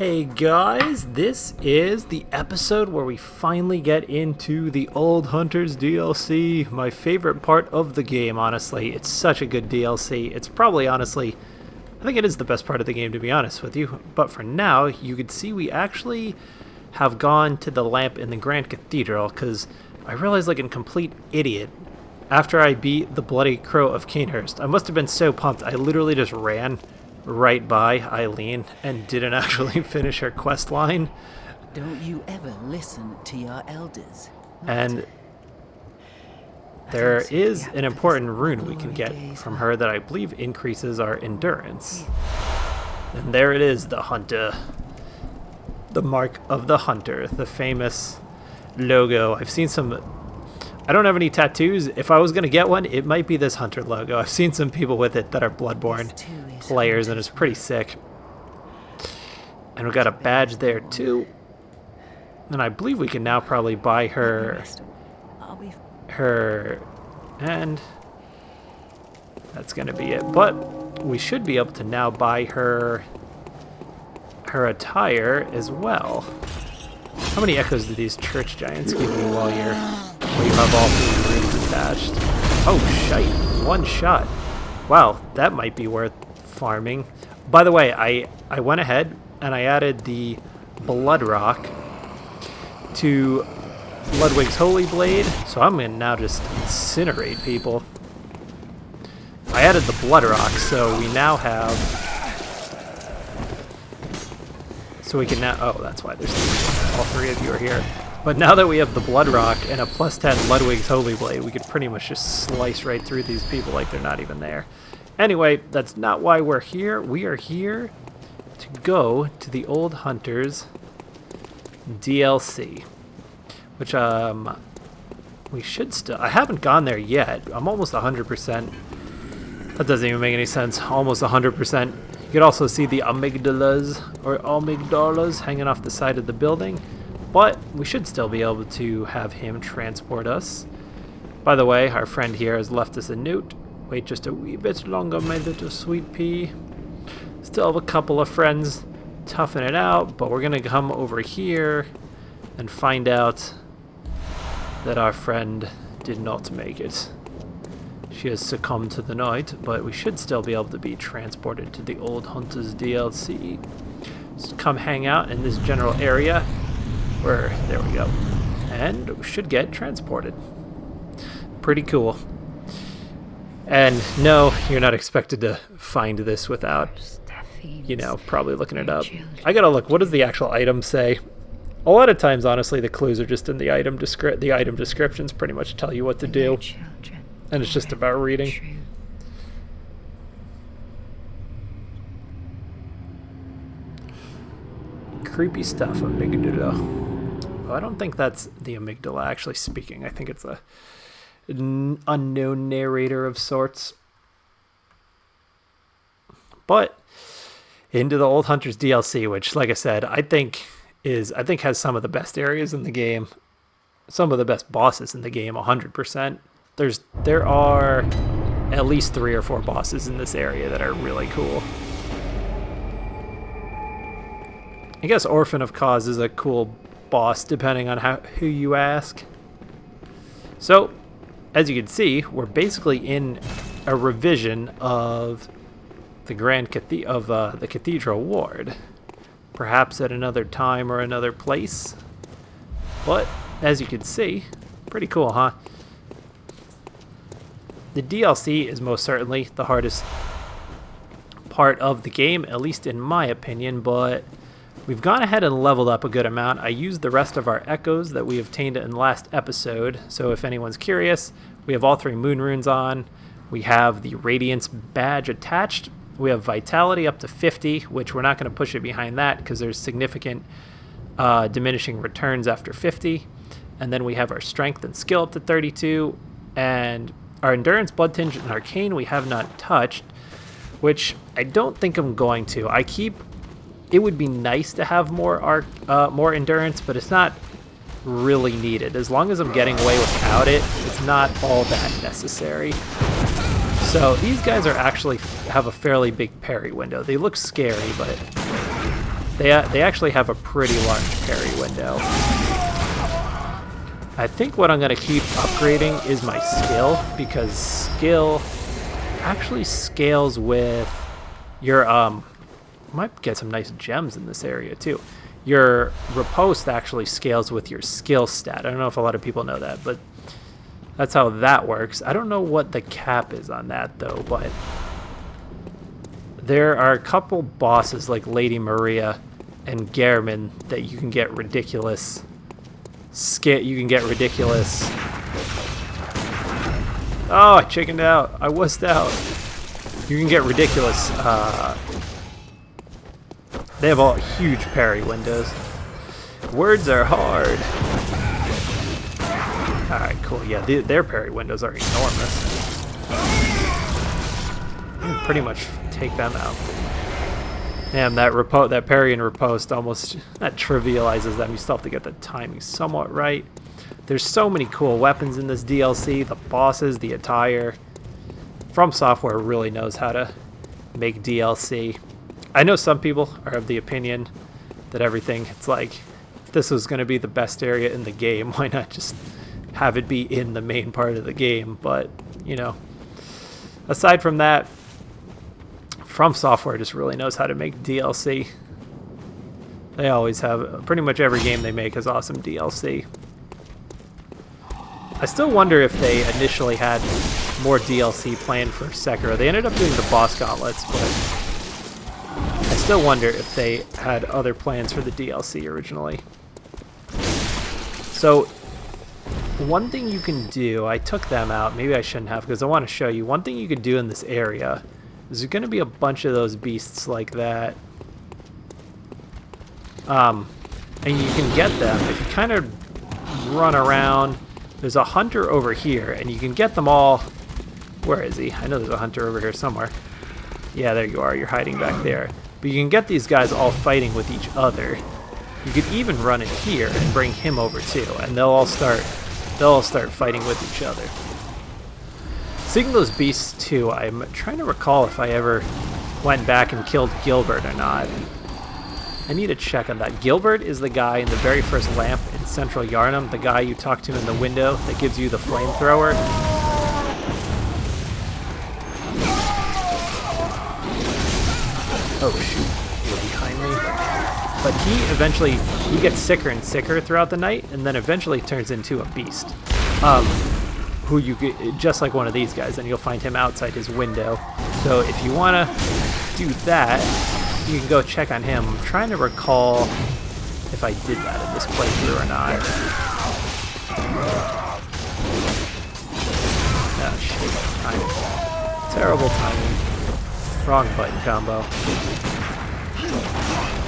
Hey guys, this is the episode where we finally get into the Old Hunters DLC, my favorite part of the game, honestly. It's such a good DLC. It's probably, honestly, I think it is the best part of the game, to be honest with you. But for now, you can see we actually have gone to the lamp in the Grand Cathedral, because I realized like a complete idiot, after I beat the Bloody Crow of Canehurst, I must have been so pumped, I literally just ran right by Eileen and didn't actually finish her quest line. Don't you ever listen to your elders? And there is an important rune we can get from her that I believe increases our endurance. And there it is, the hunter. The mark of the hunter, the famous logo. I've seen some... I don't have any tattoos. If I was going to get one, it might be this hunter logo. I've seen some people with it that are Bloodborne players, and it's pretty sick. And we got a badge there too. And I believe we can now probably buy her, and that's going to be it. But we should be able to now buy her attire as well. How many echoes do these church giants give you while you have all three rooms attached? Oh, shite. One shot. Wow, that might be worth farming. By the way, I went ahead and I added the Blood Rock to Ludwig's Holy Blade, so I'm going to now just incinerate people. I added the Blood Rock, so we now have... So we can now... Oh, that's why there's all three of you are here. But now that we have the Blood Rock and a plus 10 Ludwig's Holy Blade, we could pretty much just slice right through these people like they're not even there. Anyway, that's not why we're here. We are here to go to the Old Hunters DLC, which we should still... I haven't gone there yet. I'm almost 100%. That doesn't even make any sense. Almost 100%. You could also see the amygdalas hanging off the side of the building. But we should still be able to have him transport us. By the way, our friend here has left us a note. Wait just a wee bit longer, my little sweet pea. Still have a couple of friends toughing it out, but we're going to come over here and find out that our friend did not make it. She has succumbed to the night, but we should still be able to be transported to the Old Hunters DLC. Just come hang out in this general area. There we go. And we should get transported. Pretty cool. And no, you're not expected to find this without, probably looking it up. I gotta look, what does the actual item say? A lot of times, honestly, the clues are just in the item descriptions pretty much tell you what to do. And it's just about reading. Creepy stuff, amygdala. I don't think that's the amygdala actually speaking. I think it's an unknown narrator of sorts. But into the Old Hunters DLC, which, like I said, I think has some of the best areas in the game, some of the best bosses in the game, 100%. There are at least 3 or 4 bosses in this area that are really cool. I guess Orphan of Cause is a cool boss, depending on who you ask. So, as you can see, we're basically in a revision of the the Cathedral Ward. Perhaps at another time or another place. But, as you can see, pretty cool, huh? The DLC is most certainly the hardest part of the game, at least in my opinion, but we've gone ahead and leveled up a good amount. I used the rest of our echoes that we obtained in the last episode, so if anyone's curious, we have all 3 moon runes on. We have the Radiance badge attached. We have Vitality up to 50, which we're not going to push it behind that because there's significant diminishing returns after 50. And then we have our Strength and Skill up to 32, and our Endurance, Blood Tinge, and Arcane we have not touched, which I don't think I'm going to. It would be nice to have more endurance, but it's not really needed. As long as I'm getting away without it, it's not all that necessary. So these guys are actually have a fairly big parry window. They look scary, but They actually have a pretty large parry window. I think what I'm going to keep upgrading is my skill, because skill actually scales with your might get some nice gems in this area too. Your riposte actually scales with your skill stat. I don't know if a lot of people know that, but that's how that works. I don't know what the cap is on that though, but there are a couple bosses like Lady Maria and Gehrman that you can get ridiculous Oh, I chickened out. I wussed out. You can get ridiculous they have all huge parry windows. Words are hard. Alright, cool. Yeah, their parry windows are enormous. You can pretty much take them out. Damn, that parry and riposte almost that trivializes them. You still have to get the timing somewhat right. There's so many cool weapons in this DLC. The bosses, the attire. FromSoftware really knows how to make DLC. I know some people are of the opinion that it's like, if this was going to be the best area in the game, why not just have it be in the main part of the game? But, you know, aside from that, FromSoftware just really knows how to make DLC. They always have. Pretty much every game they make has awesome DLC. I still wonder if they initially had more DLC planned for Sekiro. They ended up doing the boss gauntlets, but I still wonder if they had other plans for the DLC originally. So, one thing you can do, I took them out, maybe I shouldn't have because I want to show you. One thing you could do in this area is there's going to be a bunch of those beasts like that. And you can get them if you kind of run around. There's a hunter over here, and you can get them all. Where is he? I know there's a hunter over here somewhere. Yeah, there you are. You're hiding back there. But you can get these guys all fighting with each other. You could even run in here and bring him over too, and they'll all start fighting with each other. Seeing those beasts too, I'm trying to recall if I ever went back and killed Gilbert or not. I need to check on that. Gilbert is the guy in the very first lamp in Central Yharnam, the guy you talk to in the window that gives you the flamethrower. Oh shoot, you're behind me. But he gets sicker and sicker throughout the night, and then eventually turns into a beast. Who you get, just like one of these guys, and you'll find him outside his window. So if you want to do that, you can go check on him. I'm trying to recall if I did that in this playthrough or not. Oh shit, timing. Terrible timing. Wrong button combo.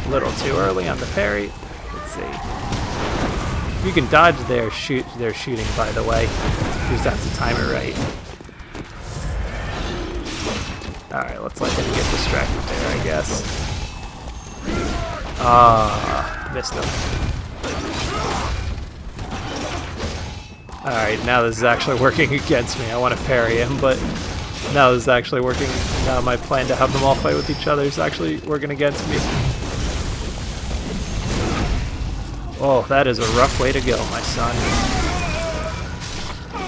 A little too early on the parry. Let's see. You can dodge their shooting, by the way. You just have to time it right. Alright, let's let him get distracted there, I guess. Missed him. Alright, now this is actually working against me. I want to parry him, but now this is actually working. Now my plan to have them all fight with each other is actually working against me. Oh, that is a rough way to go, my son.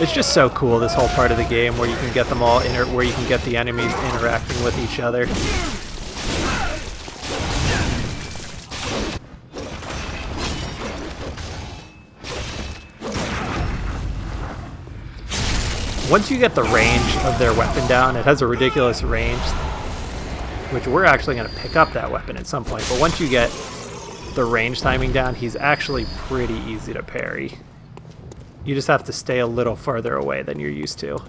It's just so cool, this whole part of the game where you can get them all where you can get the enemies interacting with each other. Once you get the range of their weapon down, it has a ridiculous range, which we're actually going to pick up that weapon at some point, but once you get the range timing down, he's actually pretty easy to parry. You just have to stay a little farther away than you're used to.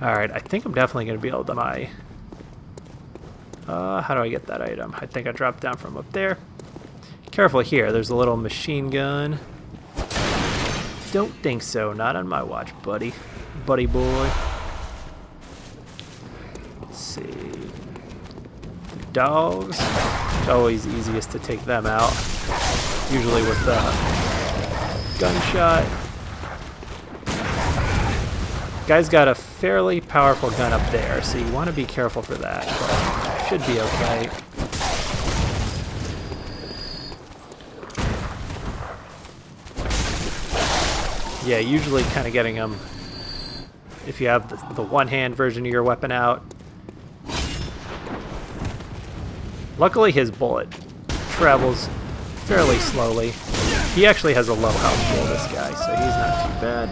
Alright, I think I'm definitely going to be able to how do I get that item? I think I dropped down from up there. Careful here, there's a little machine gun. Don't think so, not on my watch, buddy. Buddy boy. Let's see. Dogs. It's always easiest to take them out. Usually with the gunshot. Guy's got a fairly powerful gun up there, so you want to be careful for that. But should be okay. Yeah, usually kind of getting them, if you have the one-hand version of your weapon out. Luckily his bullet travels fairly slowly. He actually has a low health pool, this guy, so he's not too bad.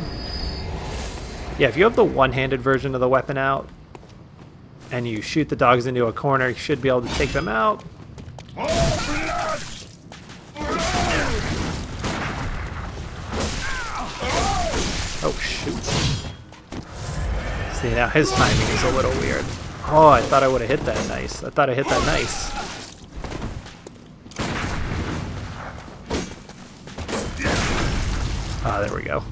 Yeah, if you have the one-handed version of the weapon out, and you shoot the dogs into a corner, you should be able to take them out. Oh, shoot. See, now his timing is a little weird. Oh, I thought I would have hit that nice. I thought I hit that nice. Ah, there we go.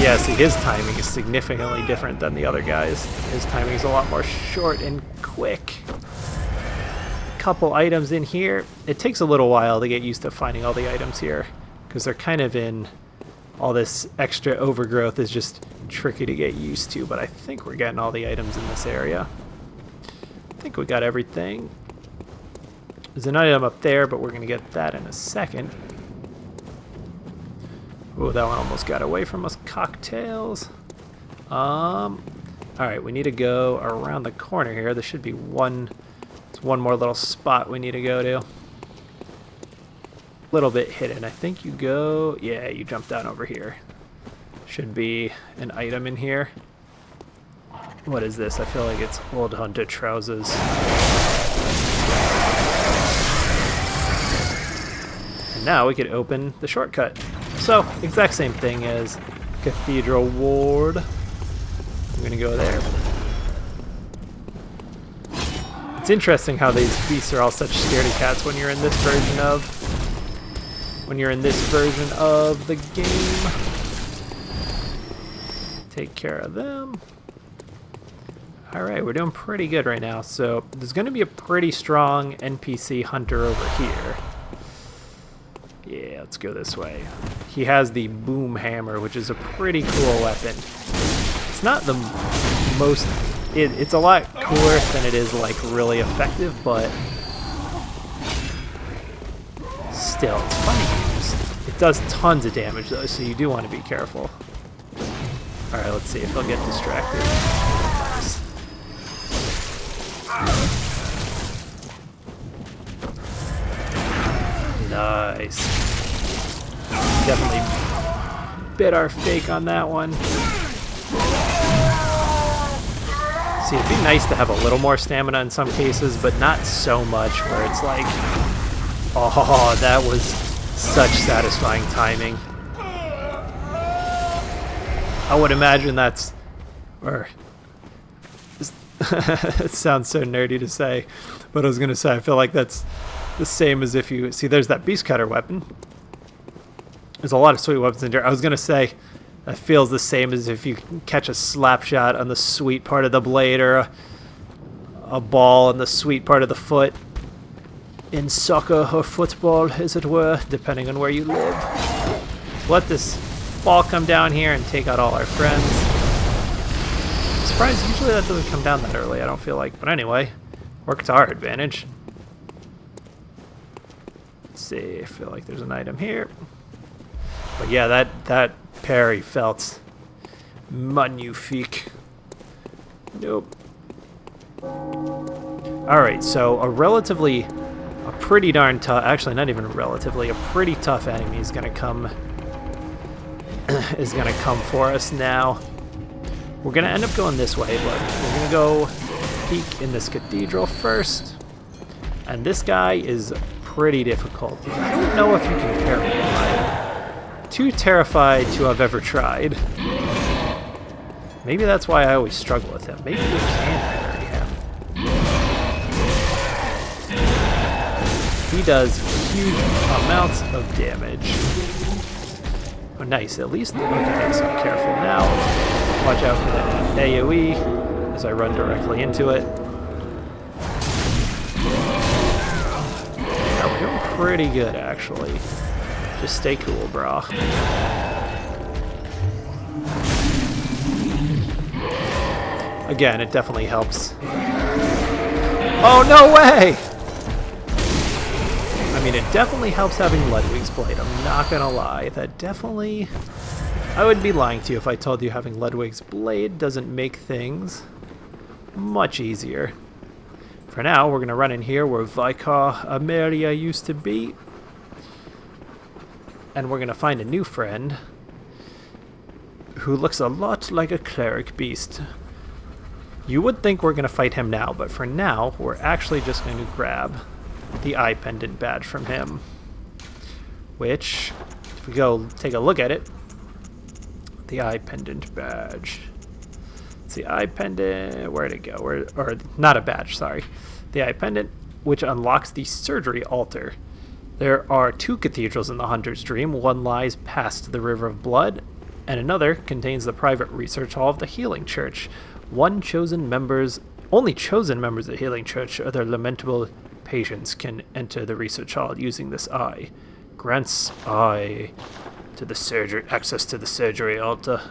Yeah, see, his timing is significantly different than the other guys. His timing is a lot more short and quick. Couple items in here. It takes a little while to get used to finding all the items here, because they're kind of in... all this extra overgrowth is just tricky to get used to, but I think we're getting all the items in this area. I think we got everything. There's an item up there, but we're going to get that in a second. Oh, that one almost got away from us. Cocktails. Alright, we need to go around the corner here. There should be one more little spot we need to go to. Little bit hidden. I think you go... yeah, you jump down over here. Should be an item in here. What is this? I feel like it's old hunter trousers. And now we could open the shortcut. So, exact same thing as Cathedral Ward. I'm gonna go there. It's interesting how these beasts are all such scaredy cats when you're in this version of... the game. Take care of them. Alright, we're doing pretty good right now. So there's going to be a pretty strong NPC hunter over here. Yeah, let's go this way. He has the boom hammer, which is a pretty cool weapon. It's not the most... It's a lot cooler than it is like really effective, but still, it's fun to use. It does tons of damage though, so you do want to be careful. Alright, let's see if he'll get distracted. Nice. Definitely bit our fake on that one. See, it'd be nice to have a little more stamina in some cases, but not so much where it's like, oh, that was such satisfying timing. I would imagine that's, or it sounds so nerdy to say, but I was gonna say I feel like that's the same as if you see. There's that beast cutter weapon. There's a lot of sweet weapons in here. I was gonna say that feels the same as if you catch a slap shot on the sweet part of the blade, or a ball on the sweet part of the foot. In soccer or football, as it were, depending on where you live. Let this ball come down here and take out all our friends. I'm surprised usually that doesn't come down that early, I don't feel like. But anyway, work to our advantage. Let's see, I feel like there's an item here. But yeah, that parry felt magnifique. Nope. Alright, so a pretty darn tough, actually not even relatively, a pretty tough enemy is gonna come for us now. We're gonna end up going this way, but we're gonna go peek in this cathedral first. And this guy is pretty difficult. I don't know if you can parry him. I'm too terrified to have ever tried. Maybe that's why I always struggle with him. Maybe you can parry him. He does huge amounts of damage. Oh, nice. At least, okay, so careful now. Watch out for that AoE as I run directly into it. Yeah, we're doing pretty good, actually. Just stay cool, brah. Again, it definitely helps. Oh, no way! I I mean, it definitely helps having Ludwig's blade, I'm not gonna lie. That definitely... I would be lying to you if I told you having Ludwig's blade doesn't make things much easier. For now, we're gonna run in here where Vicar Ameria used to be. And we're gonna find a new friend who looks a lot like a cleric beast. You would think we're gonna fight him now, but for now, we're actually just going to grab the eye pendant badge from him. Which, if we go take a look at it, the eye pendant badge. It's the eye pendant, where'd it go? Or not a badge, sorry. The eye pendant, which unlocks the surgery altar. There are 2 cathedrals in the Hunter's Dream. One lies past the River of Blood, and another contains the private research hall of the Healing Church. Only chosen members of the Healing Church or their lamentable patients can enter the research hall using this eye. Grants eye to the access to the surgery altar.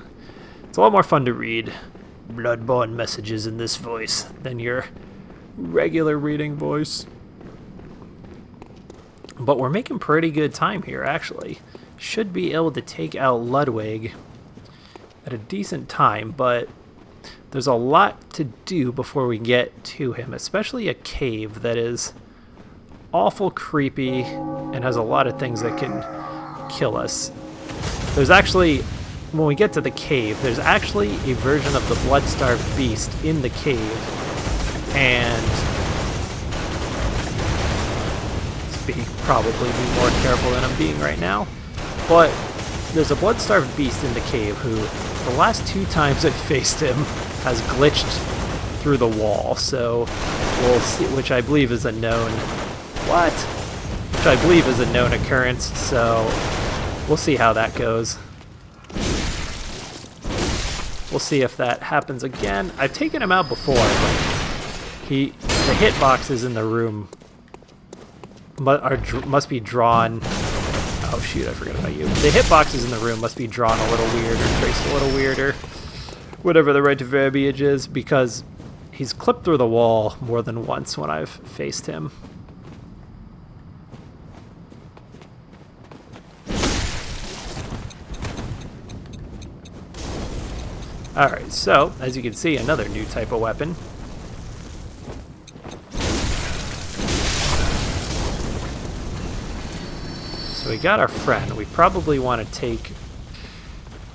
It's a lot more fun to read Bloodborne messages in this voice than your regular reading voice. But we're making pretty good time here, actually. Should be able to take out Ludwig at a decent time, but there's a lot to do before we get to him, especially a cave that is awful creepy and has a lot of things that can kill us. There's actually, when we get to the cave, there's actually a version of the blood-starved beast in the cave, and probably be more careful than I'm being right now, but there's a blood-starved beast in the cave who, the last 2 times I've faced him, has glitched through the wall, so we'll see, which I believe is a known, which I believe is a known occurrence, so we'll see how that goes. We'll see if that happens again. I've taken him out before, but the hitboxes in the room must be drawn. Oh shoot, I forgot about you. The hitboxes in the room must be drawn a little weird or traced a little weirder, whatever the right verbiage is, because he's clipped through the wall more than once when I've faced him. Alright, so, as you can see, another new type of weapon. So we got our friend. We probably want to take...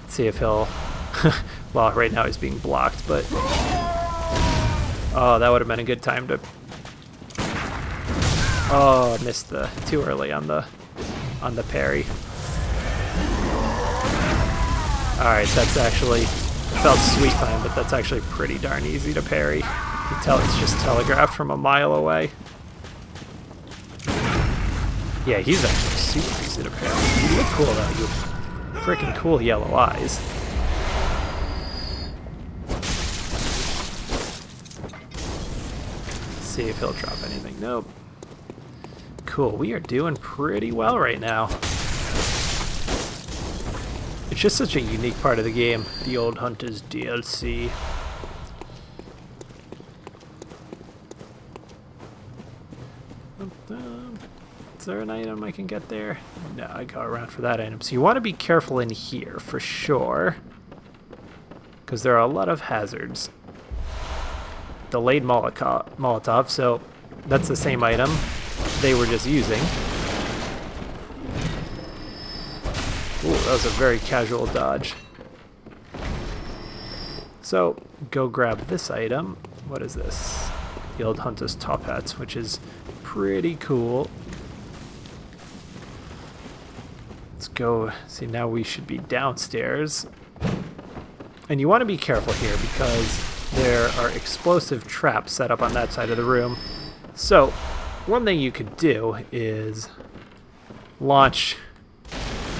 Let's see if he'll... well, right now he's being blocked, but... Oh, that would have been a good time to... Oh, I missed the... too early on the parry. Alright, that's actually... It felt sweet time, but that's actually pretty darn easy to parry. You can tell it's just telegraphed from a mile away. Yeah, he's actually super easy to parry. You look cool though, you have freaking cool yellow eyes. Let's see if he'll drop anything. Nope. Cool, we are doing pretty well right now. It's just such a unique part of the game, the Old Hunters DLC. Is there an item I can get there? No, I go around for that item. So you want to be careful in here for sure, because there are a lot of hazards. Delayed Molotov, so that's the same item they were just using. Ooh, that was a very casual dodge. So, go grab this item. What is this? The Old Hunter's top hats, which is pretty cool. Let's go. See, now we should be downstairs. And you want to be careful here because there are explosive traps set up on that side of the room. So, one thing you could do is launch...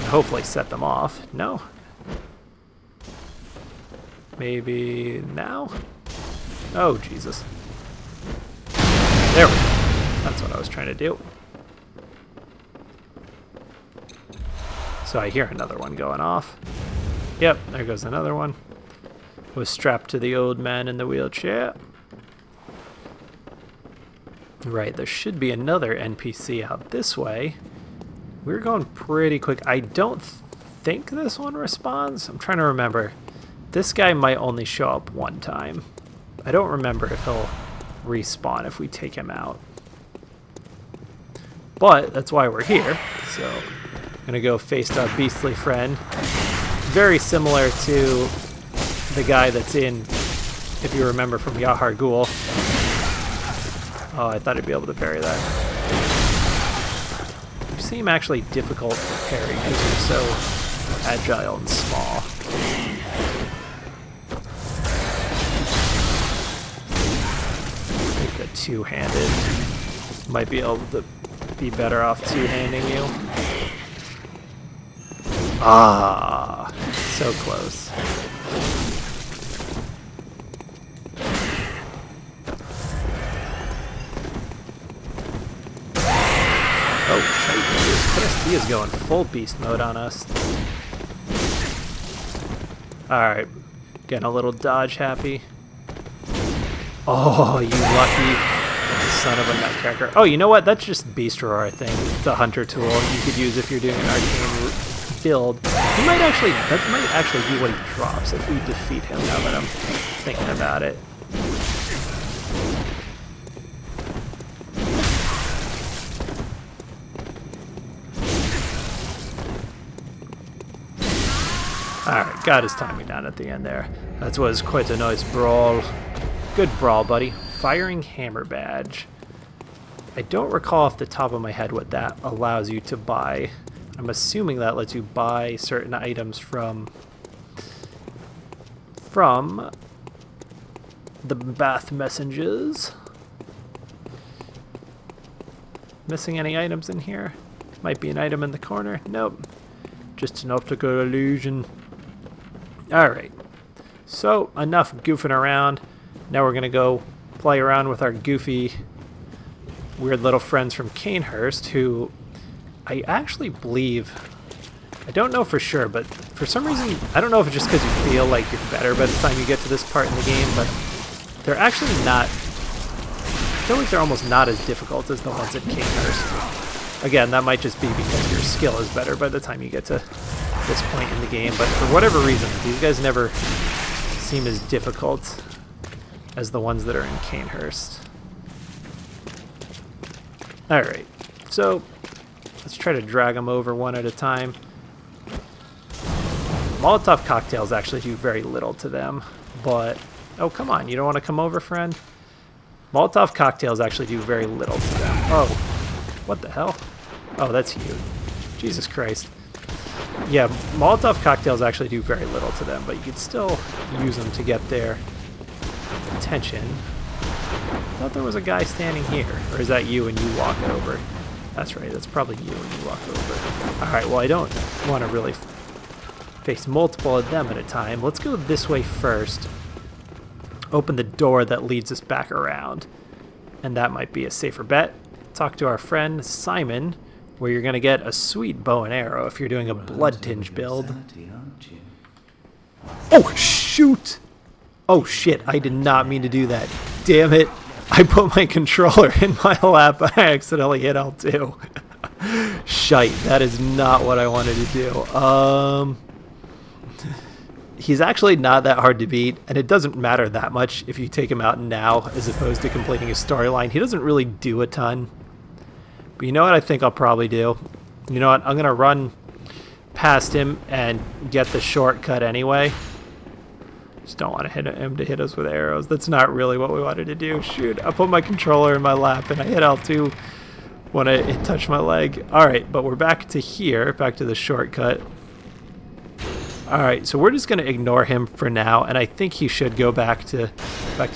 hopefully set them off. No? Maybe now? Oh, Jesus. There we go. That's what I was trying to do. So I hear another one going off. Yep, there goes another one. Was strapped to the old man in the wheelchair. Right, there should be another NPC out this way. We're going pretty quick. I don't think this one responds. I'm trying to remember. This guy might only show up one time. I don't remember if he'll respawn if we take him out. But that's why we're here. So I'm gonna go face our beastly friend. Very similar to the guy that's in, if you remember from Yharnam. Oh, I thought I'd be able to parry that. You seem actually difficult to parry because you're so agile and small. I think the two-handed might be able to be better off two-handing you. Ah, so close. Oh, shit. He is going full beast mode on us. Alright. Getting a little dodge happy. Oh, you lucky son of a nutcracker. Oh, you know what? That's just Beast Roar, I think. It's a hunter tool you could use if you're doing an arcane build. That might actually be what he drops if we defeat him, now that I'm thinking about it. Alright, got his timing down at the end there. That was quite a nice brawl. Good brawl, buddy. Firing Hammer Badge. I don't recall off the top of my head what that allows you to buy. I'm assuming that lets you buy certain items from the Bath Messengers. Missing any items in here? Might be an item in the corner. Nope. Just an optical illusion. Alright. So, enough goofing around. Now we're going to go play around with our goofy, weird little friends from Accursed, who I actually believe, I don't know for sure, but for some reason, I don't know if it's just because you feel like you're better by the time you get to this part in the game, but they're actually not, I feel like they're almost not as difficult as the ones at Accursed. Again, that might just be because your skill is better by the time you get to this point in the game, but for whatever reason, these guys never seem as difficult as the ones that are in Accursed. Alright, so let's try to drag them over one at a time. Molotov cocktails actually do very little to them, but... Oh, come on, you don't want to come over, friend? Molotov cocktails actually do very little to them. Oh, what the hell? Oh, that's you. Jesus Christ. Yeah, Molotov cocktails actually do very little to them, but you could still use them to get their attention. I thought there was a guy standing here. Or is that you and you walk over? That's right, that's probably you and you walk over. Alright, well I don't want to really face multiple of them at a time. Let's go this way first. Open the door that leads us back around. And that might be a safer bet. Talk to our friend Simon, where you're going to get a sweet bow and arrow if you're doing a blood tinge build. Oh, shoot! Oh shit, I did not mean to do that. Damn it. I put my controller in my lap and I accidentally hit L2. Shite, that is not what I wanted to do. He's actually not that hard to beat, and it doesn't matter that much if you take him out now as opposed to completing his storyline. He doesn't really do a ton. But you know what I think I'll probably do? You know what, I'm going to run past him and get the shortcut anyway. Just don't want to hit him to hit us with arrows. That's not really what we wanted to do. Shoot, I put my controller in my lap and I hit L2 when it touched my leg. Alright, but we're back to here, back to the shortcut. Alright, so we're just going to ignore him for now, and I think he should go back to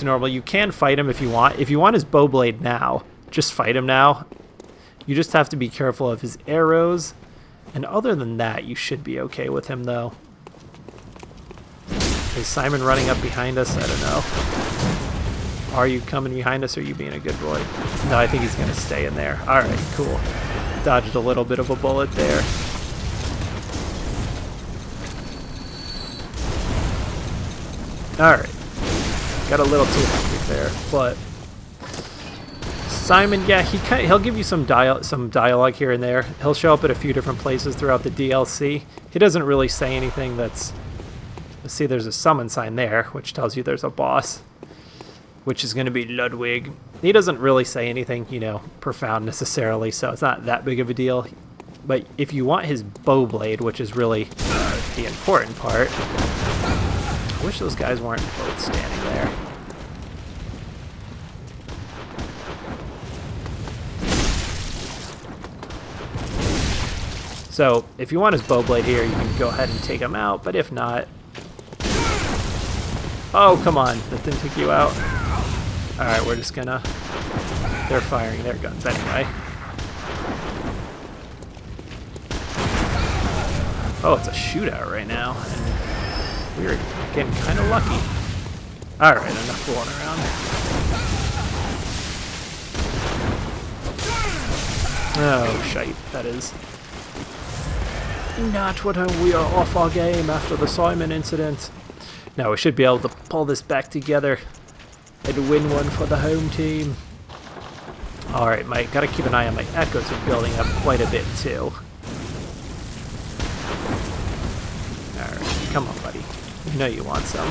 normal. You can fight him if you want. If you want his bow blade now, just fight him now. You just have to be careful of his arrows, and other than that, you should be okay with him, though. Is Simon running up behind us? I don't know. Are you coming behind us, or are you being a good boy? No, I think he's going to stay in there. Alright, cool. Dodged a little bit of a bullet there. Alright. Got a little too hectic there, but Simon, yeah, he'll give you some dialogue here and there. He'll show up at a few different places throughout the DLC. He doesn't really say anything that's... Let's see, there's a summon sign there, which tells you there's a boss, which is going to be Ludwig. He doesn't really say anything, you know, profound necessarily, so it's not that big of a deal. But if you want his bow blade, which is really the important part... I wish those guys weren't both standing there. So, if you want his bow blade here, you can go ahead and take him out, but if not... Oh, come on, that didn't take you out. Alright, we're just gonna... They're firing their guns anyway. Oh, it's a shootout right now, and we're getting kind of lucky. Alright, enough fooling around. Oh, shite, that is. Not what we are off our game after the Simon incident. Now we should be able to pull this back together and win one for the home team. Alright, gotta keep an eye on my echoes are building up quite a bit too. Alright, come on buddy. You know you want some.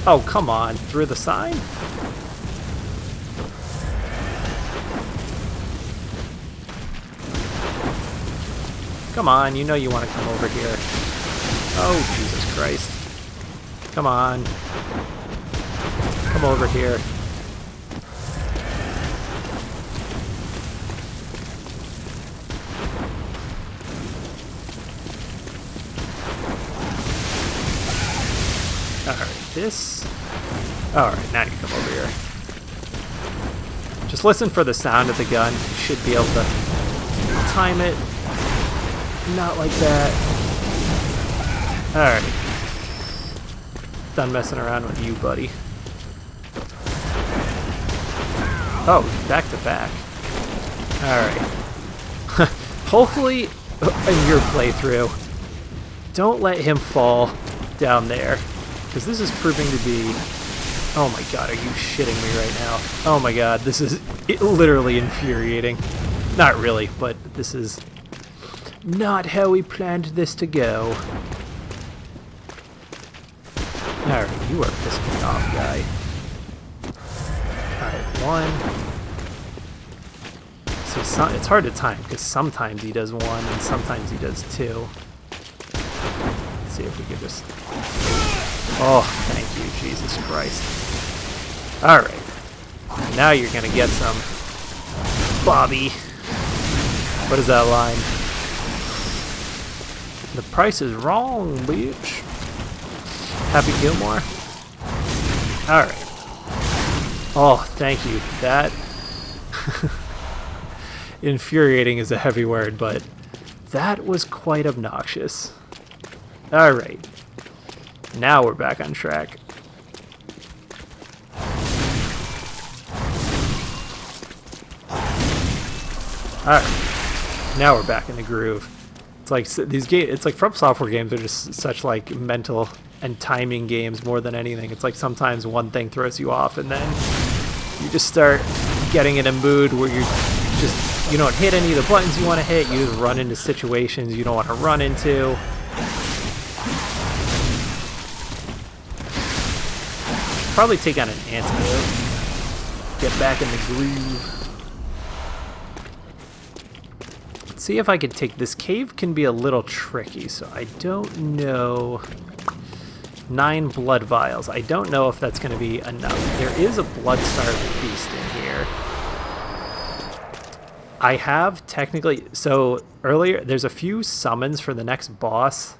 Oh, come on, through the sign? Come on, you know you want to come over here. Oh, Jesus Christ. Come on. Come over here. Alright, this... Alright, now you come over here. Just listen for the sound of the gun. You should be able to time it. Not like that. Alright. Done messing around with you, buddy. Oh, back to back. Alright. Hopefully, in your playthrough, don't let him fall down there. Because this is proving to be... Oh my god, are you shitting me right now? Oh my god, this is literally infuriating. Not really, but this is... not how we planned this to go. Alright, you are pissing me off, guy. Alright, one. See, it's hard to time, because sometimes he does one, and sometimes he does two. Let's see if we can just... Oh, thank you, Jesus Christ. Alright. Now you're gonna get some... Bobby. What is that line? The price is wrong, bitch. Happy Gilmore? Alright. Oh, thank you. That... infuriating is a heavy word, but that was quite obnoxious. Alright. Now we're back on track. Alright. Now we're back in the groove. It's like these games. It's like FromSoftware games are just such like mental and timing games more than anything. It's like sometimes one thing throws you off, and then you just start getting in a mood where you don't hit any of the buttons you want to hit. You just run into situations you don't want to run into. Probably take on an antidote. Get back in the groove. See if I can take this cave. Can be a little tricky, so I don't know. 9 blood vials. I don't know if that's going to be enough. There is a blood-starved beast in here. I have technically... So earlier, there's a few summons for the next boss.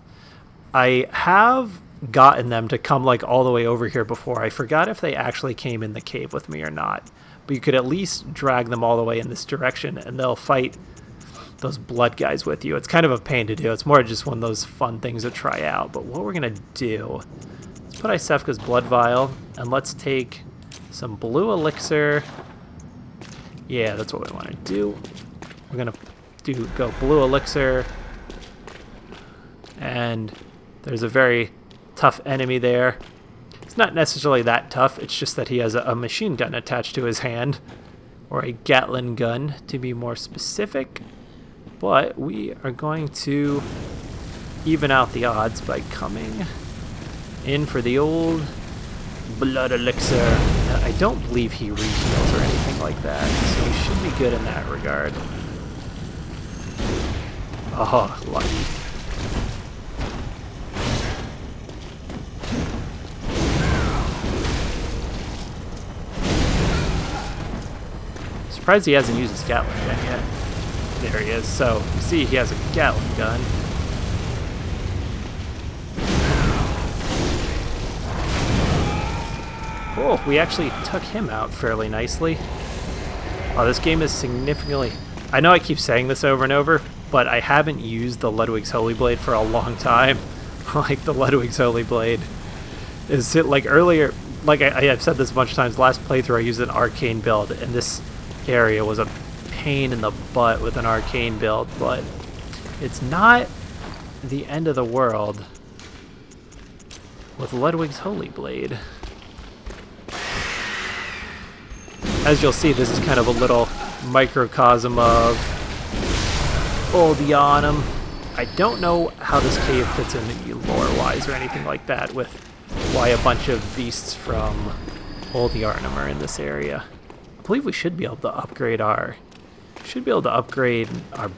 I have gotten them to come like all the way over here before. I forgot if they actually came in the cave with me or not. But you could at least drag them all the way in this direction, and they'll fight those blood guys with you. It's kind of a pain to do. It's more just one of those fun things to try out. But what we're going to do, let's put Isefka's blood vial, and let's take some blue elixir. Yeah, that's what we want to do. We're going to go blue elixir, and there's a very tough enemy there. It's not necessarily that tough. It's just that he has a machine gun attached to his hand. or a Gatling gun to be more specific. But we are going to even out the odds by coming in for the old blood elixir. I don't believe he refills or anything like that, so we should be good in that regard. Oh, lucky. Surprised he hasn't used his Gatling gun yet. There he is. So, you see he has a Gatling gun. Oh, we actually took him out fairly nicely. Oh, this game is significantly... I know I keep saying this over and over, but I haven't used the Ludwig's Holy Blade for a long time. Like, the Ludwig's Holy Blade is it like earlier... Like, I have said this a bunch of times. Last playthrough, I used an arcane build, and this area was a pain in the butt with an arcane build, but it's not the end of the world with Ludwig's Holy Blade. As you'll see, this is kind of a little microcosm of old Yharnam. I don't know how this cave fits in lore-wise or anything like that, with why a bunch of beasts from old Yharnam are in this area. I believe we should be able to upgrade our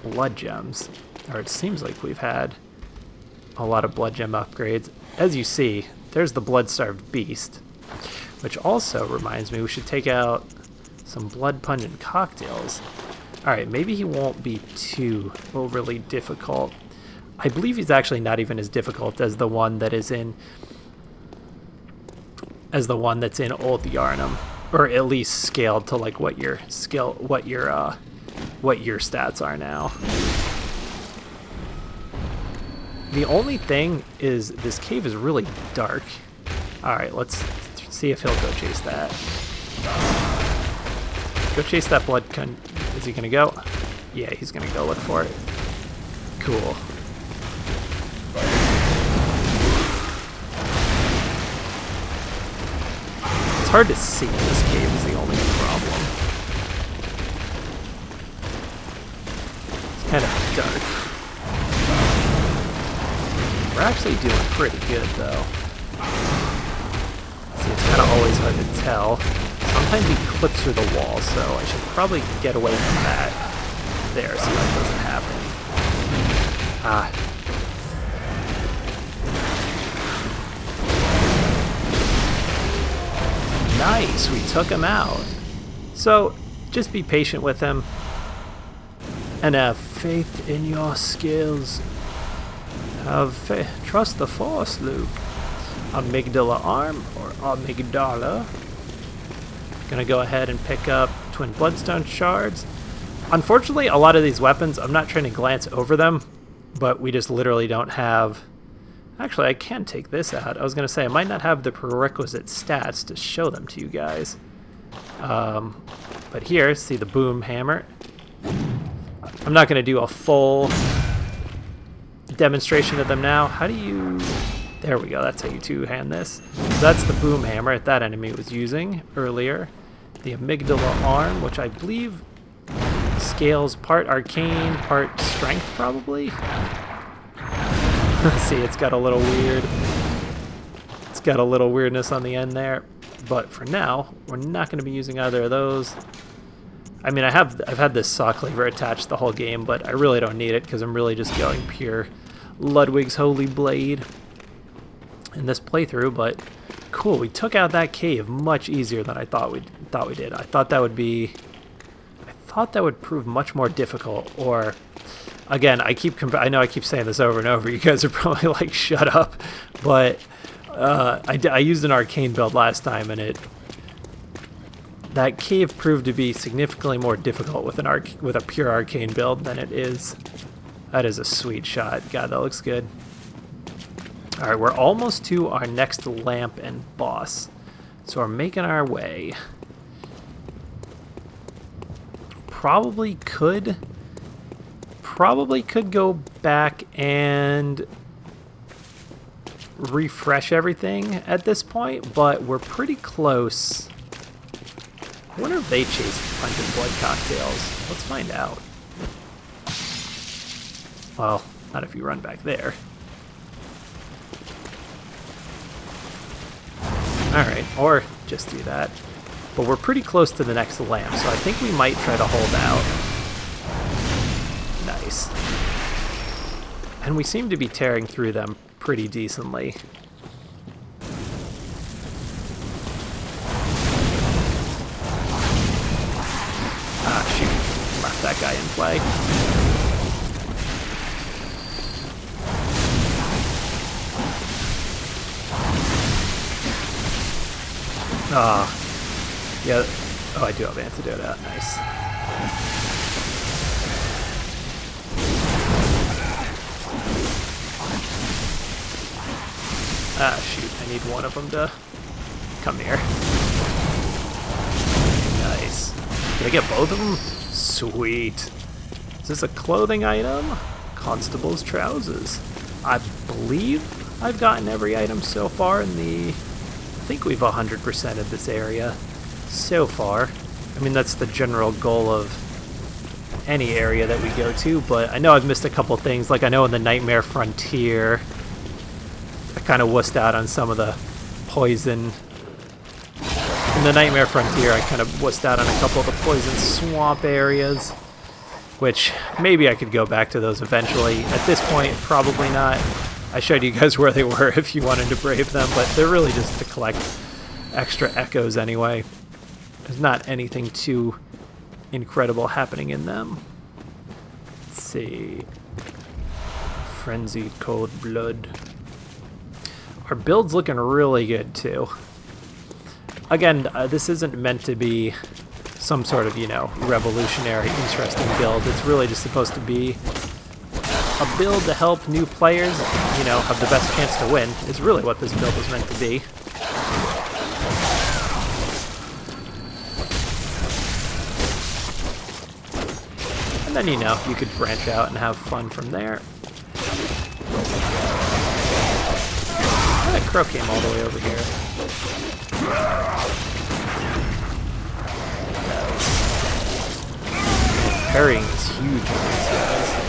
blood gems, or it seems like we've had a lot of blood gem upgrades. As you see, there's the blood-starved beast, which also reminds me we should take out some blood pungent cocktails. Alright, maybe he won't be too overly difficult. I believe he's actually not even as difficult as the one that is in that's in old Yharnam, or at least scaled to like what your stats are now. The only thing is this cave is really dark. Alright, let's see if he'll go chase that. Go chase that blood con. Is he gonna go? Yeah, he's gonna go look for it. Cool. It's hard to see in this cave is the only problem. It's kind of dark. We're actually doing pretty good though. See, it's kind of always hard to tell. Sometimes he clips through the wall, so I should probably get away from that there so that doesn't happen. Ah. Nice, we took him out. So, just be patient with him. And have faith in your skills. Have faith. Trust the Force, Luke. Amygdala arm, or amygdala. Gonna go ahead and pick up twin bloodstone shards. Unfortunately, a lot of these weapons, I'm not trying to glance over them, but we just literally don't have... Actually, I can take this out. I was gonna say, I might not have the prerequisite stats to show them to you guys. But here, see the boom hammer. I'm not gonna do a full demonstration of them now. How do you... There we go, that's how you two-hand this. So that's the boom hammer that enemy was using earlier. The amygdala arm, which I believe scales part arcane, part strength probably. See, it's got a little weird. It's got a little weirdness on the end there. But for now, we're not going to be using either of those. I mean, I've had this saw cleaver attached the whole game, but I really don't need it because I'm really just going pure Ludwig's Holy Blade in this playthrough. But cool, we took out that cave much easier than I thought we did. I thought that would prove much more difficult. Or again, I know I keep saying this over and over. You guys are probably like, shut up. But I used an arcane build last time, and that cave proved to be significantly more difficult with a pure arcane build than it is. That is a sweet shot. God, that looks good. All right, we're almost to our next lamp and boss, so we're making our way. Probably could go back and refresh everything at this point, but we're pretty close. I wonder if they chase pungent blood cocktails. Let's find out. Well, not if you run back there. Alright, or just do that. But we're pretty close to the next lamp, so I think we might try to hold out. Nice. And we seem to be tearing through them pretty decently. Ah, shoot. Left that guy in play. Ah. Yeah. Oh, I do have antidote out. Nice. Ah, shoot. I need one of them to come here. Nice. Did I get both of them? Sweet. Is this a clothing item? Constable's trousers. I believe I've gotten every item so far in the... I think we've 100%ed this area so far. I mean, that's the general goal of any area that we go to, but I know I've missed a couple things. Like, I know in the Nightmare Frontier, I kind of wussed out on some of the poison. In the Nightmare Frontier, I kind of wussed out on a couple of the poison swamp areas, which maybe I could go back to those eventually. At this point, probably not. I showed you guys where they were if you wanted to brave them, but they're really just to collect extra echoes anyway. There's not anything too incredible happening in them. Let's see. Frenzied cold blood. Our build's looking really good too. Again, this isn't meant to be some sort of, you know, revolutionary, interesting build. It's really just supposed to be a build to help new players, you know, have the best chance to win, is really what this build was meant to be. And then, you know, you could branch out and have fun from there. That crow came all the way over here. Nice. Parrying is huge on these guys.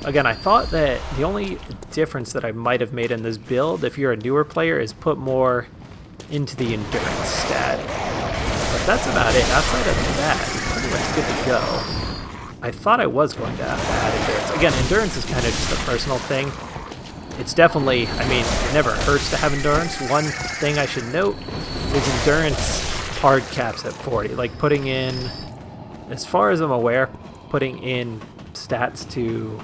Again, I thought that the only difference that I might have made in this build, if you're a newer player, is put more into the endurance stat. But that's about it. Outside of that, you're pretty much good to go. I thought I was going to have to add endurance. Again, endurance is kind of just a personal thing. It's definitely, I mean, it never hurts to have endurance. One thing I should note is endurance hard caps at 40. Like putting in, as far as I'm aware, putting in stats to...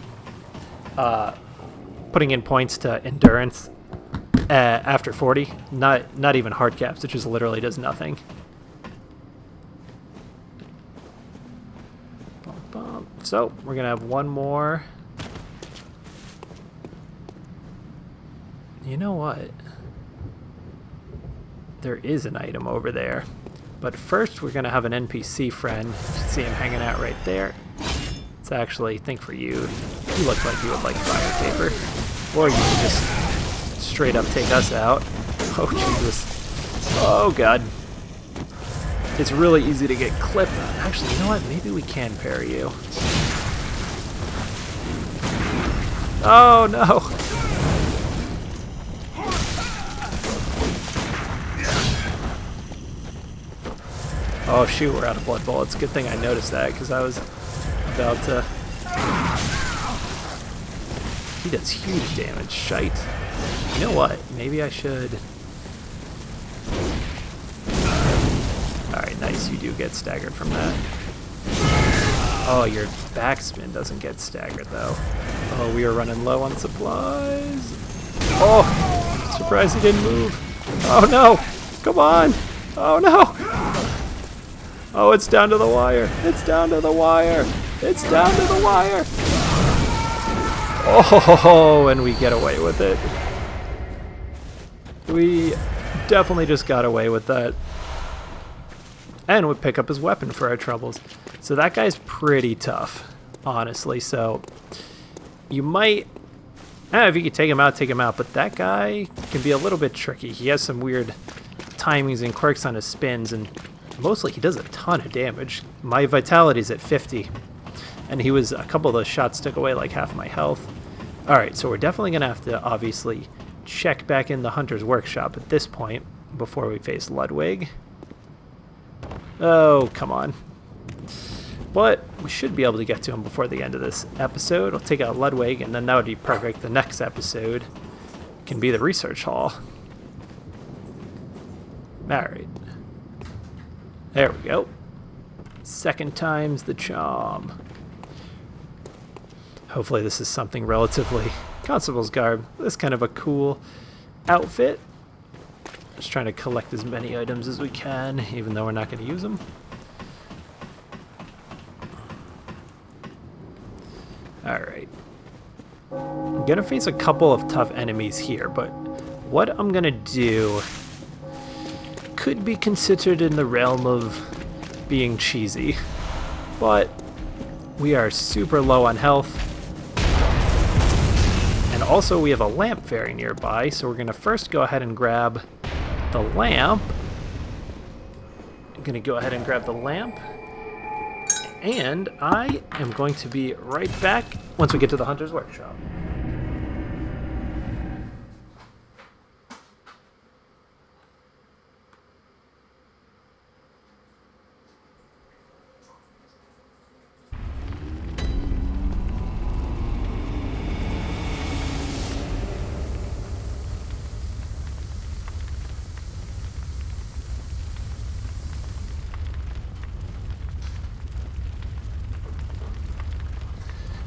putting in points to endurance after 40, not even hard caps, it just literally does nothing. So we're gonna have one more. You know what? There is an item over there, but first we're gonna have an NPC friend. You can see him hanging out right there. It's actually, think for you, you look like you would like fire paper. Or you can just straight up take us out. Oh, Jesus. Oh, God. It's really easy to get clipped. Actually, you know what? Maybe we can parry you. Oh, no. Oh, shoot, we're out of blood bullets. Good thing I noticed that, because I was... about to... He does huge damage, shite. You know what? Maybe I should... Alright, nice. You do get staggered from that. Oh, your backspin doesn't get staggered, though. Oh, we are running low on supplies. Oh! Surprised he didn't move. Oh, no! Come on! Oh, no! Oh, it's down to the wire. It's down to the wire. It's down to the wire. Oh, and we get away with it. We definitely just got away with that. And we pick up his weapon for our troubles. So that guy's pretty tough, honestly. So you might... if you could take him out, take him out. But that guy can be a little bit tricky. He has some weird timings and quirks on his spins, and mostly he does a ton of damage. My vitality's at 50, and a couple of those shots took away like half my health. Alright, so we're definitely going to have to obviously check back in the Hunter's Workshop at this point before we face Ludwig. Oh, come on. But we should be able to get to him before the end of this episode. I'll take out Ludwig, and then that would be perfect. The next episode can be the research hall. Alright. There we go. Second time's the charm. Hopefully this is something relatively constable's garb. This kind of a cool outfit. Just trying to collect as many items as we can, even though we're not going to use them. Alright. I'm going to face a couple of tough enemies here, but what I'm going to do could be considered in the realm of being cheesy. But we are super low on health. And also we have a lamp very nearby, so we're going to first go ahead and grab the lamp. I'm going to go ahead and grab the lamp. And I am going to be right back once we get to the Hunter's Workshop.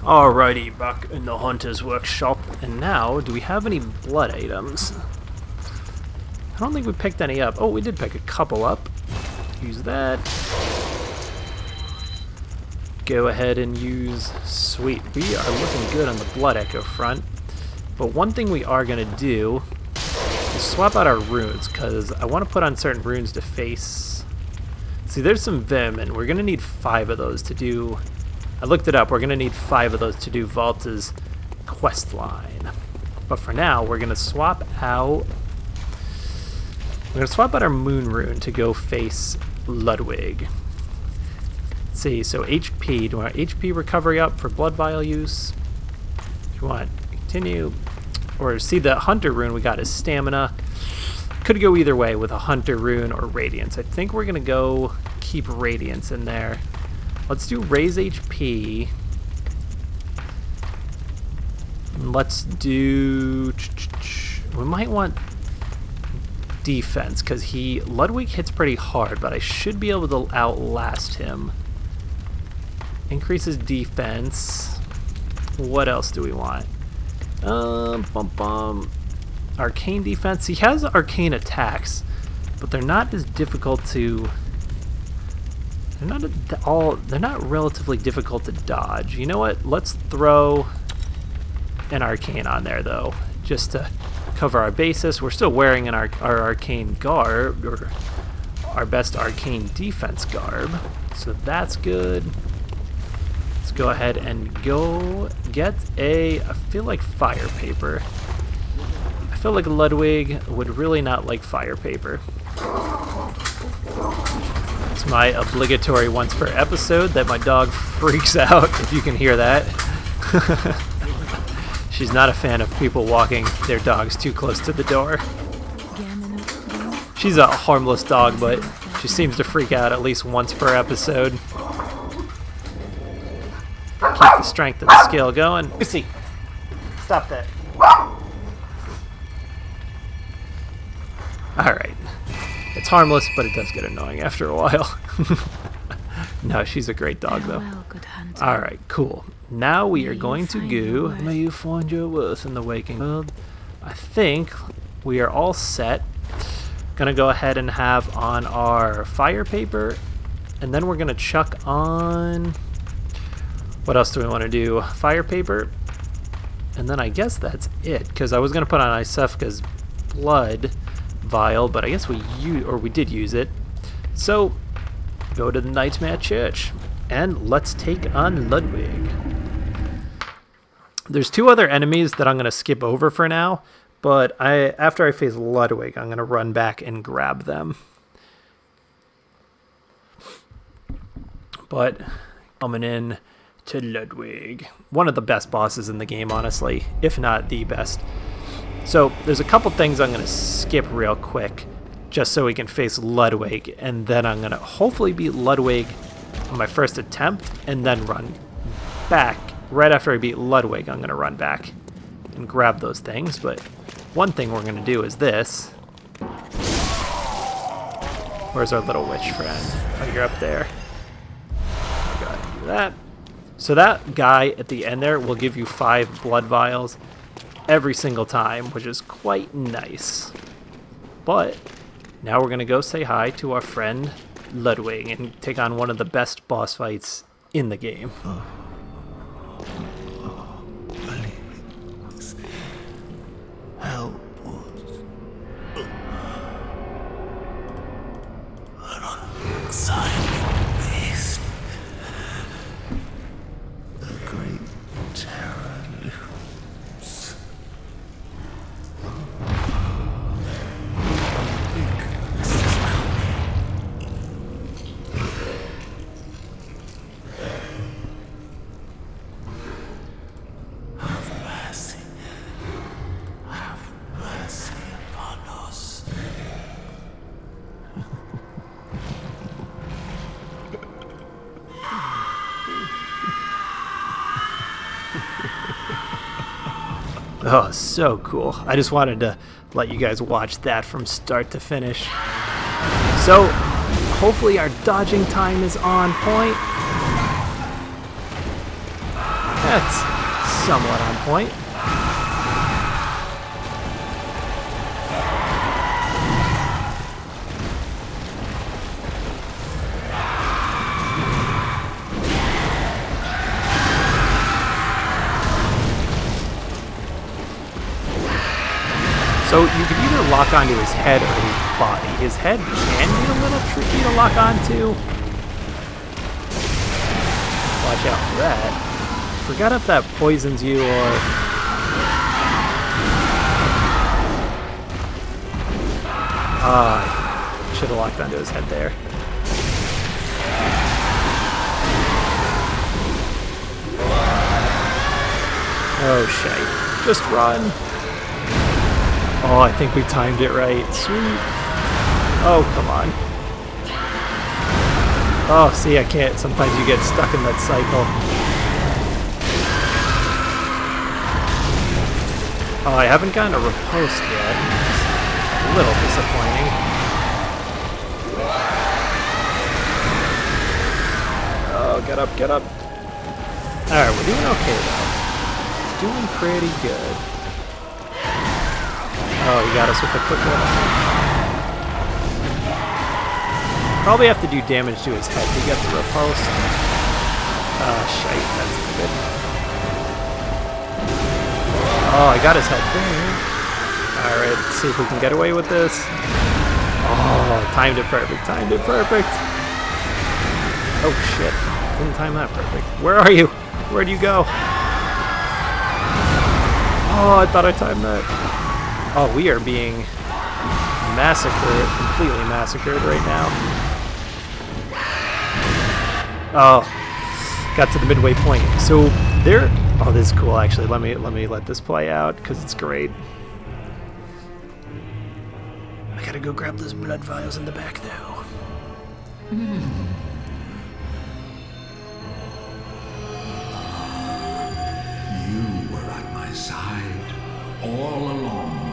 Alrighty, back in the Hunter's Workshop, and now, do we have any blood items? I don't think we picked any up. Oh, we did pick a couple up. Use that. Go ahead and use... Sweet, we are looking good on the blood echo front. But one thing we are going to do is swap out our runes, because I want to put on certain runes to face... See, there's some Vim, and we're going to need 5 of those to do... I looked it up. We're going to need 5 of those to do Valta's quest line. But for now, we're going to swap out... We're going to swap out our Moon Rune to go face Ludwig. Let's see, so HP. Do you want HP recovery up for Blood Vial use? Do you want continue? Or see, the Hunter Rune we got is Stamina. Could go either way with a Hunter Rune or Radiance. I think we're going to go keep Radiance in there. Let's do raise HP. Let's do... We might want defense, because Ludwig hits pretty hard, but I should be able to outlast him. Increases defense. What else do we want? Arcane defense. He has arcane attacks, but they're not as difficult to... They're not relatively difficult to dodge. You know what? Let's throw an arcane on there, though, just to cover our basis. We're still wearing our arcane garb, or our best arcane defense garb, so that's good. Let's go ahead and go get I feel like fire paper. I feel like Ludwig would really not like fire paper. It's my obligatory once per episode that my dog freaks out, if you can hear that. She's not a fan of people walking their dogs too close to the door. She's a harmless dog, but she seems to freak out at least once per episode. Keep the strength and the skill going. Lucy, stop that. Alright. It's harmless, but it does get annoying after a while. No, she's a great dog, though. Alright, cool. Now we are going to go... May you find your worth in the waking world. I think we are all set. Gonna go ahead and have on our fire paper, and then we're gonna chuck on... What else do we want to do? Fire paper, and then I guess that's it, because I was gonna put on Isefka's blood vial, but I guess we did use it. So go to the Nightmare Church and let's take on Ludwig. There's 2 other enemies that I'm going to skip over for now, But after I face Ludwig, I'm going to run back and grab them. But coming in to Ludwig. One of the best bosses in the game, honestly, if not the best. So there's a couple things I'm going to skip real quick just so we can face Ludwig, and then I'm going to hopefully beat Ludwig on my first attempt and then run back. Right after I beat Ludwig, I'm going to run back and grab those things. But one thing we're going to do is this. Where's our little witch friend? Oh, you're up there. I gotta do that. So that guy at the end there will give you 5 blood vials every single time, which is quite nice. But now we're going to go say hi to our friend Ludwig and take on one of the best boss fights in the game. Help us. An unsightly beast. The great terror looms. Have mercy. Have mercy upon us. Oh, so cool. I just wanted to let you guys watch that from start to finish. So, hopefully our dodging time is on point. That's somewhat on point. So you can either lock onto his head or his body. His head can be a little tricky to lock onto. Watch out for that. Forgot if that poisons you or... should have locked onto his head there. Oh shite. Just run. Oh, I think we timed it right. Sweet. Oh, come on. Oh, see, I can't. Sometimes you get stuck in that cycle. Oh, I haven't gotten a riposte yet. A little disappointing. Oh, get up, get up. Alright, we're doing okay, though. Doing pretty good. Oh, he got us with the quick one. Probably have to do damage to his head to get the riposte. Oh, shite, that's good. Oh, I got his head there. Alright, let's see if we can get away with this. Oh, timed it perfect, timed it perfect. Oh, shit. Didn't time that perfect. Where are you? Where'd you go? Oh, I thought I timed that. Oh, we are being massacred, completely massacred right now. Oh, got to the midway point. So there. Oh, this is cool. Actually, let me let this play out because it's great. I gotta go grab those blood vials in the back though. You were at my side all along.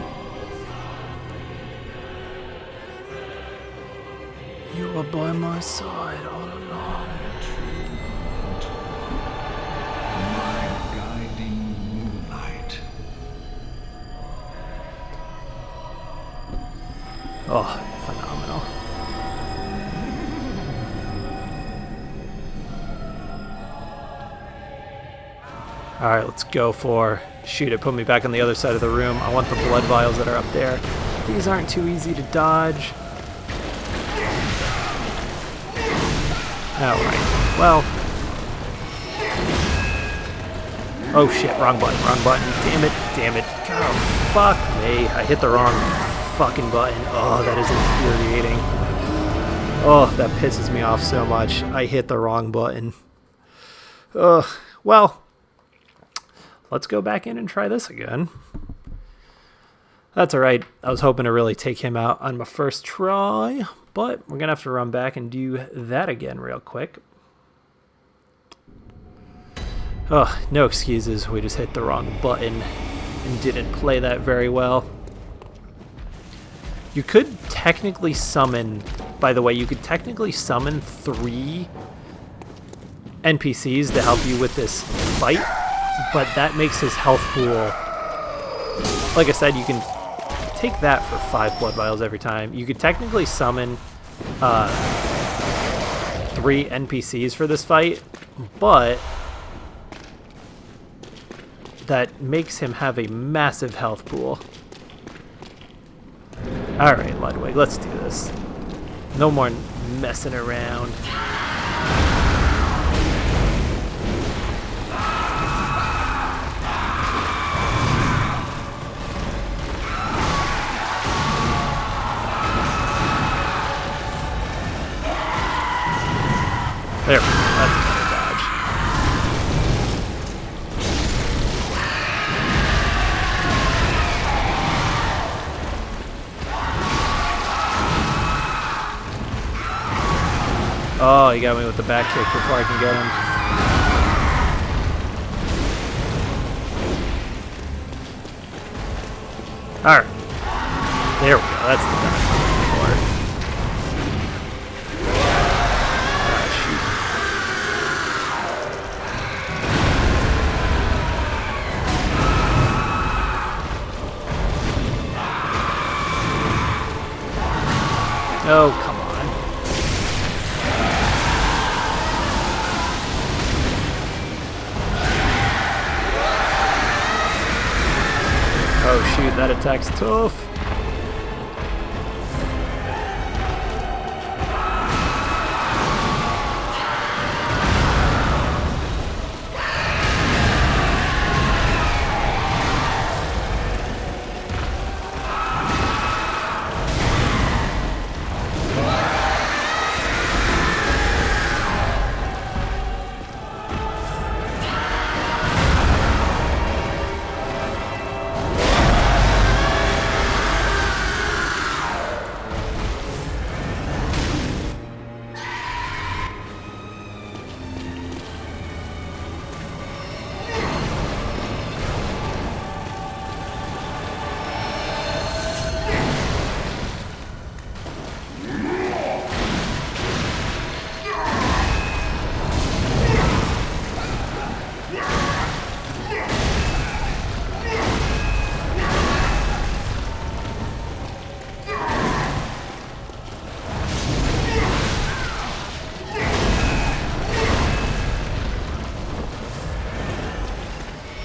You were by my side all along. My guiding moonlight. Oh, phenomenal. Alright, let's go for... Shoot, it put me back on the other side of the room. I want the blood vials that are up there. These aren't too easy to dodge. Alright, well... Oh shit, wrong button, wrong button. Damn it, damn it. God, fuck me. I hit the wrong fucking button. Oh, that is infuriating. Oh, that pisses me off so much. I hit the wrong button. Ugh. Well, let's go back in and try this again. That's alright. I was hoping to really take him out on my first try, but we're going to have to run back and do that again real quick. Oh, no excuses. We just hit the wrong button and didn't play that very well. You could technically summon, by the way, you could technically summon 3 NPCs to help you with this fight, but that makes his health pool, like I said, you can take that for 5 blood vials every time. You could technically summon 3 NPCs for this fight, but that makes him have a massive health pool. Alright, Ludwig, let's do this. No more messing around. There we go, that's a better dodge. Oh, he got me with the back kick before I can get him. Alright. There we go, that's the dodge I'm looking for. Oh, come on. Oh shoot, that attack's tough.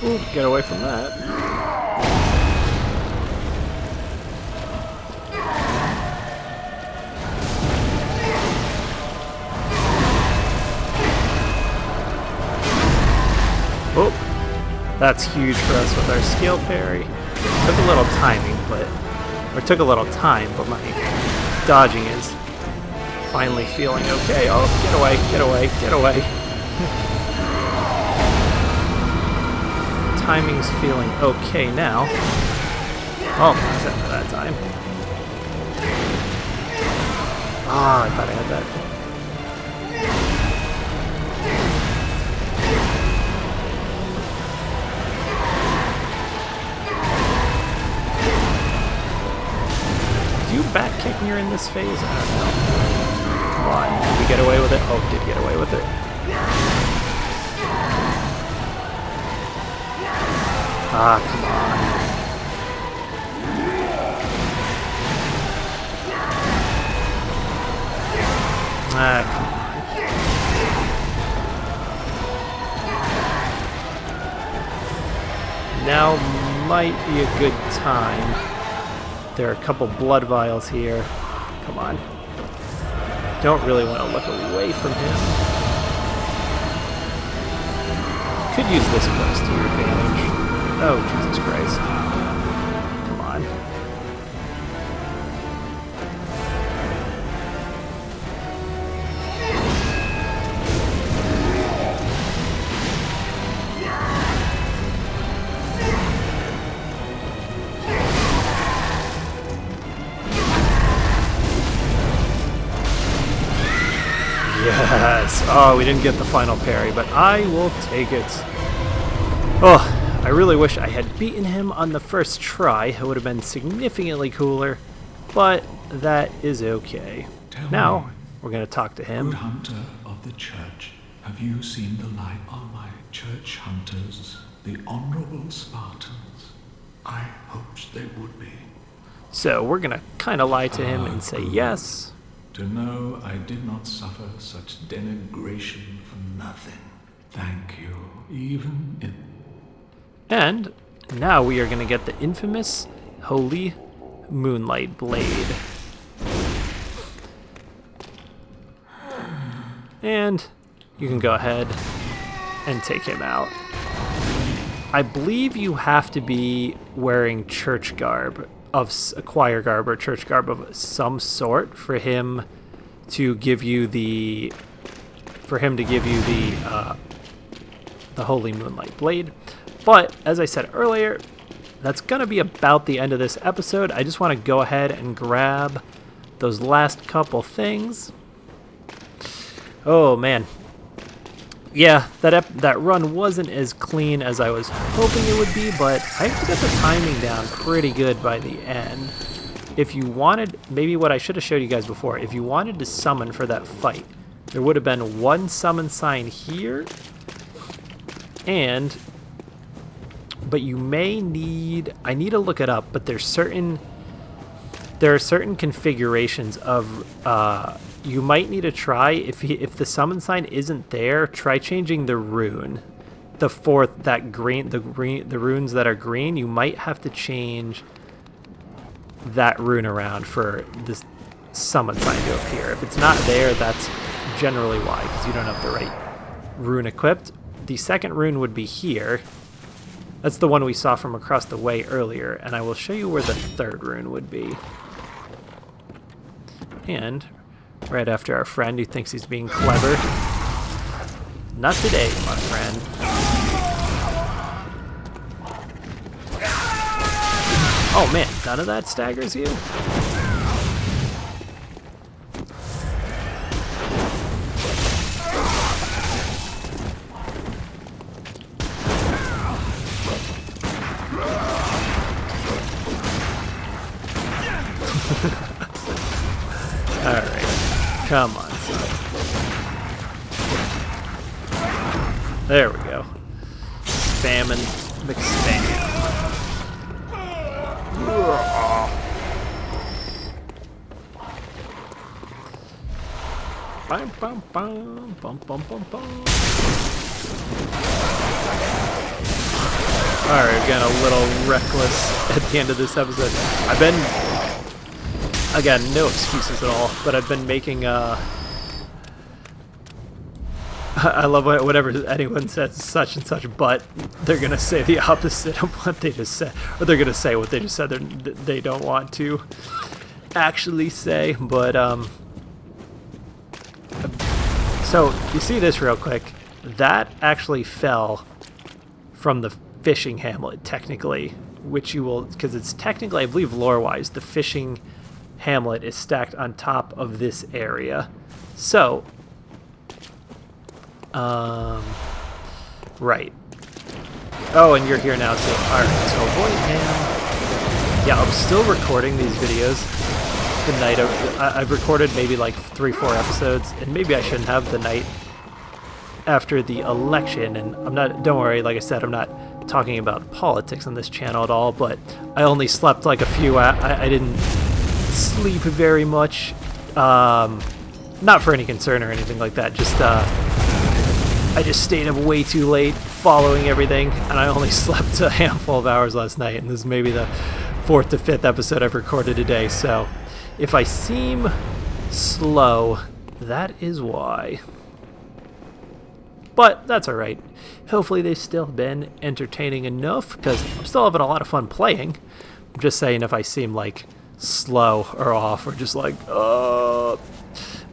Ooh, get away from that. Oh, that's huge for us with our skill parry. Took a little timing, took a little time, but my dodging is finally feeling okay. Oh, get away, get away, get away. Timing's feeling okay now. Oh, except for that time. Ah, I thought I had that. Do you back kick when you're in this phase? I don't know. Come on, did we get away with it? Oh, did get away with it. Ah, come on. Ah, come on. Now might be a good time. There are a couple blood vials here. Come on. Don't really want to look away from him. Could use this place to your advantage. Oh, Jesus Christ. Come on. Yes! Oh, we didn't get the final parry, but I will take it. Oh, I really wish I had beaten him on the first try. It would have been significantly cooler, but that is okay. Now, we're going to talk to him. Good hunter of the church, have you seen the light of my church hunters, the honorable Spartans? I hoped they would be. So we're going to kind of lie to him and say yes. To know I did not suffer such denigration for nothing. Thank you, even in... And now we are going to get the infamous Holy Moonlight Blade. And you can go ahead and take him out. I believe you have to be wearing church garb of choir garb or church garb of some sort for him to give you the Holy Moonlight Blade. But as I said earlier, that's gonna be about the end of this episode. I just want to go ahead and grab those last couple things. Oh man, yeah, that run wasn't as clean as I was hoping it would be, but I actually got the timing down pretty good by the end. If you wanted, maybe what I should have showed you guys before, if you wanted to summon for that fight, there would have been one summon sign here, but you may need, I need to look it up, but there are certain configurations of, you might need to try, if the summon sign isn't there, try changing the rune. The runes that are green, you might have to change that rune around for this summon sign to appear. If it's not there, that's generally why, because you don't have the right rune equipped. The second rune would be here. That's the one we saw from across the way earlier, and I will show you where the third rune would be. And right after our friend who thinks he's being clever. Not today, my friend. Oh man, none of that staggers you? Alright, come on, son. There we go. Spamming McSpam. Bum, bum, bum, bum, bum, bum, bum. Alright, again, a little reckless at the end of this episode. I've been, again, no excuses at all, but I've been making, I love whenever anyone says such and such, but they're going to say the opposite of what they just said, or they're going to say what they just said they don't want to actually say, but, so, you see this real quick, that actually fell from the fishing hamlet, technically, which you will, because it's technically, I believe lore-wise, the fishing hamlet is stacked on top of this area. So, right. Oh, and you're here now too. Alright, so avoid him. Yeah, I'm still recording these videos. The night I've recorded maybe like 3-4 episodes, and maybe I shouldn't have the night after the election, and I'm not, don't worry, like I said, I'm not talking about politics on this channel at all, but I only slept like a few, I didn't sleep very much, not for any concern or anything like that, just, I just stayed up way too late following everything, and I only slept a handful of hours last night, and this is maybe the 4th to 5th episode I've recorded today, so if I seem slow, that is why. But that's alright. Hopefully they've still been entertaining enough, because I'm still having a lot of fun playing. I'm just saying if I seem like slow or off or just like,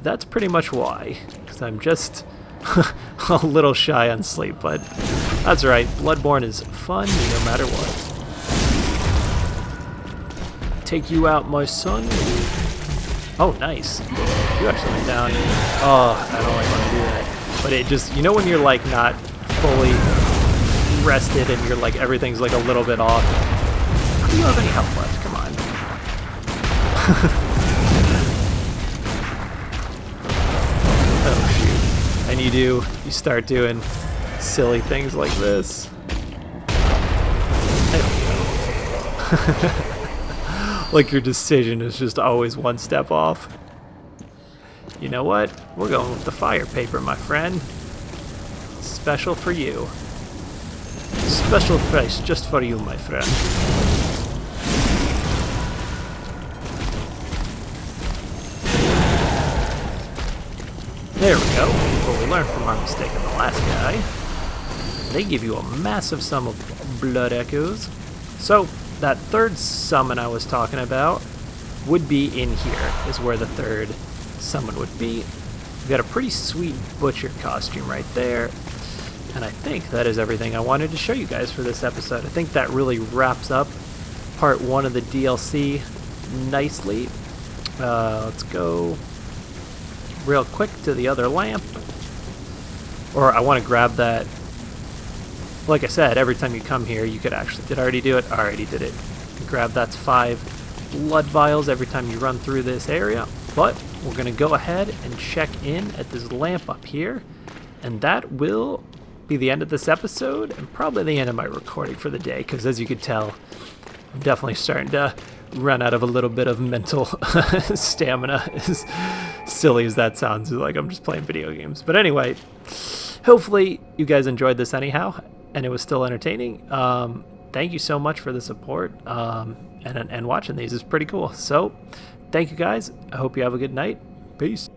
that's pretty much why. Because I'm just a little shy on sleep, but that's alright. Bloodborne is fun no matter what. Take you out, my son. Oh, nice. You actually went down. Oh, I don't like when I do that. But it just, you know when you're like not fully rested and you're like everything's like a little bit off. How do you have any health left? Come on. Oh shoot. And you start doing silly things like this. I don't know. Like your decision is just always one step off. You know what? We're going with the fire paper, my friend. Special for you. Special price just for you, my friend. There we go. Well, we learned from our mistake in the last guy. They give you a massive sum of blood echoes. So, that third summon I was talking about would be in here, is where the third summon would be. We've got a pretty sweet butcher costume right there. And I think that is everything I wanted to show you guys for this episode. I think that really wraps up part 1 of the DLC nicely. Let's go real quick to the other lamp. Or I want to grab that. Like I said, every time you come here, you could actually... Did I already do it? I already did it. Grab that's 5 blood vials every time you run through this area. But we're going to go ahead and check in at this lamp up here. And that will be the end of this episode and probably the end of my recording for the day. Because as you can tell, I'm definitely starting to run out of a little bit of mental stamina. As silly as that sounds, like I'm just playing video games. But anyway, hopefully you guys enjoyed this anyhow. And it was still entertaining. Thank you so much for the support. And watching these is pretty cool. So, thank you guys. I hope you have a good night. Peace.